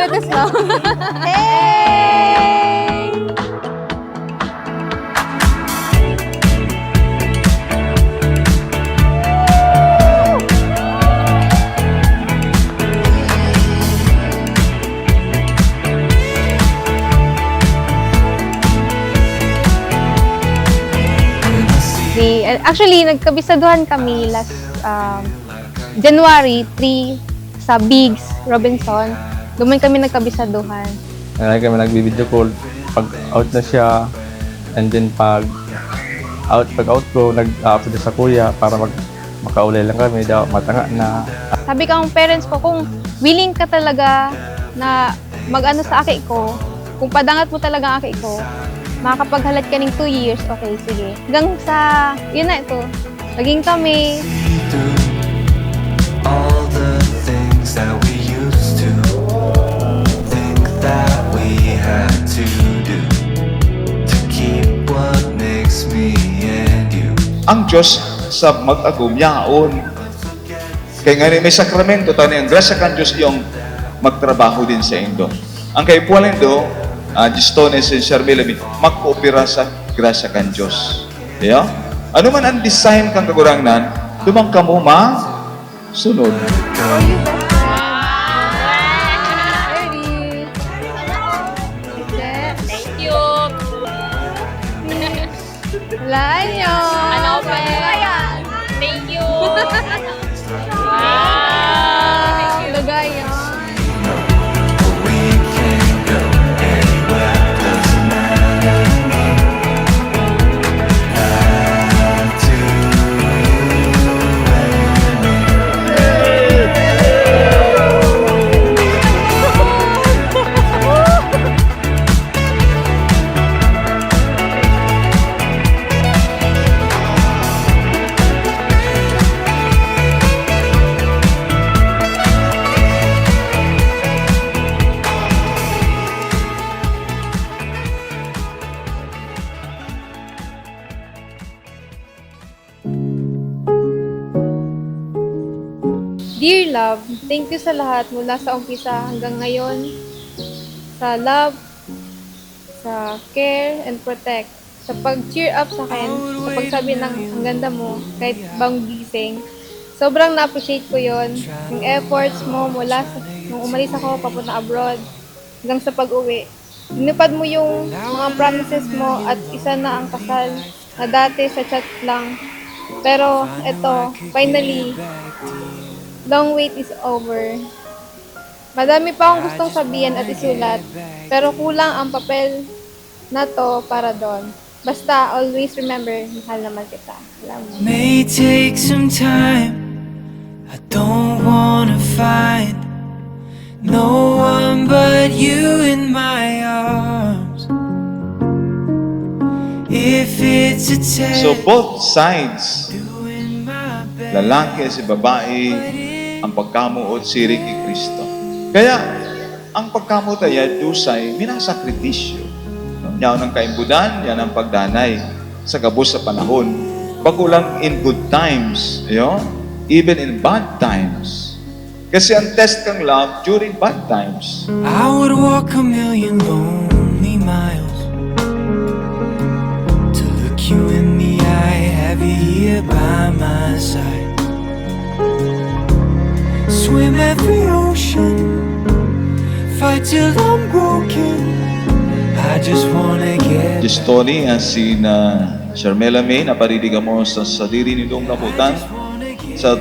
Marites lang. Hey! Actually, nagkabisaduhan kami last January 3 sa Biggs, Robinson. Doon kami nagkabisaduhan. Kaya kami nag-video call. Pag out na siya, and then pag out ko, nag-upload sa kuya para makaulay lang kami daw, matanga na. Sabi ka ng parents ko, kung willing ka talaga na mag-ano sa aki ko, kung padangat mo talaga ang aki ko, makakapaghalat ka ng 2 years, okay, sige. Hanggang sa, yun na ito, naging kami. All the things that we used to think that we had to do to keep what makes me and you. Ang Diyos sa mag-agum yaon. Kaya nga may sakramento tani ang grasya kan Diyos yung magtrabaho din sa Indo. Ang kaipuan Indo, Gistones and Charmelamin, magkoopera sa grasya kan Diyos. Yeah? Ano man ang design kang kagurangan, dumang ka mo sunod. Thank you. Wala nyo. Ano pa yan? Thank you. Wow. Lagayan. We can go anywhere, doesn't matter. Back to Dear love, thank you sa lahat mula sa umpisa hanggang ngayon. Sa love, sa care and protect, sa pag-cheer up sa akin, sa pagsabi ng ang ganda mo, kahit bang gising. Sobrang na-appreciate ko yon. Yung efforts mo mula sa, nung umalis ako papunta abroad, hanggang sa pag-uwi. Inupad mo yung mga promises mo at isa na ang kasal na dati sa chat lang. Pero eto, finally, long wait is over. Madami pa akong gustong sabihin at isulat, pero kulang ang papel na to para doon. Basta, always remember, mahal naman kita. Salamat. may take some time. I don't wanna find no one but you in my arms. If it's a test, So both sides, doing my best. lalaki si babae, ang pagkamuot siring ni Kristo. Kaya, ang pagkamuot ay dusay, minasakritisyo. Yan ang kaimbudan, yan ang pagdanay sa gabos sa panahon. Bagulang in good times, even in bad times. Kasi ang test kang love during bad times. I would walk a million lonely miles to look you in the eye, have you here by my side. Swim every ocean, fight till I'm broken. I just wanna get Gistoni si na Sharmela May, naparidigan mo sa sadiri nitong kaputan, sa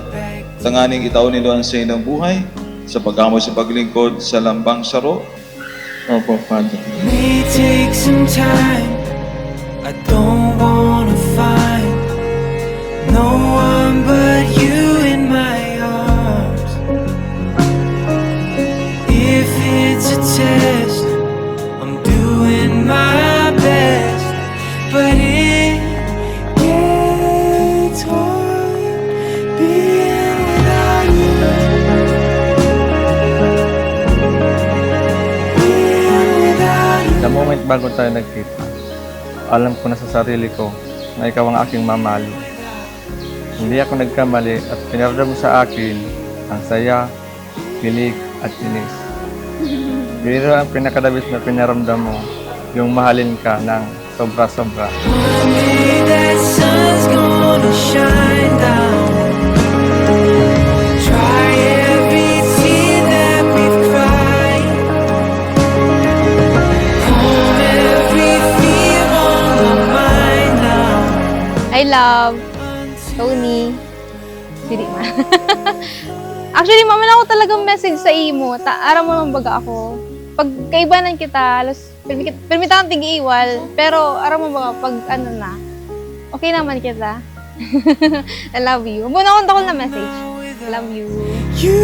tanganing itaw nilo ang sa inyong buhay, sa pagkamo sa paglingkod sa lambang saro. Opo, Father. may take some time. I don't wanna find no one but you in my arms. If it's a test, I'm doing my best, but it gets hard being without you. Being without you. The moment bago tayo nagkita, alam ko na sa sarili ko na ikaw ang aking mamali. Hindi ako nagkamali at pinaramdam mo sa akin ang saya, kilig at inis. Pero ang pinakadabis na pinaramdam mo, yung mahalin ka ng sobra-sobra. That sun's gonna shine down. Dry every tear that we've cried. Calm every fear on my mind now. I love Tony. Dili man. Actually, mama na ako talagang message sa imo. Aram mo lang baga ako. Pag kaibanan kita, alas, permitan kang tig-iwal. Pero aram mo baga, pag ano na, okay naman kita. I love you. Muna akong takol na message. I love you. You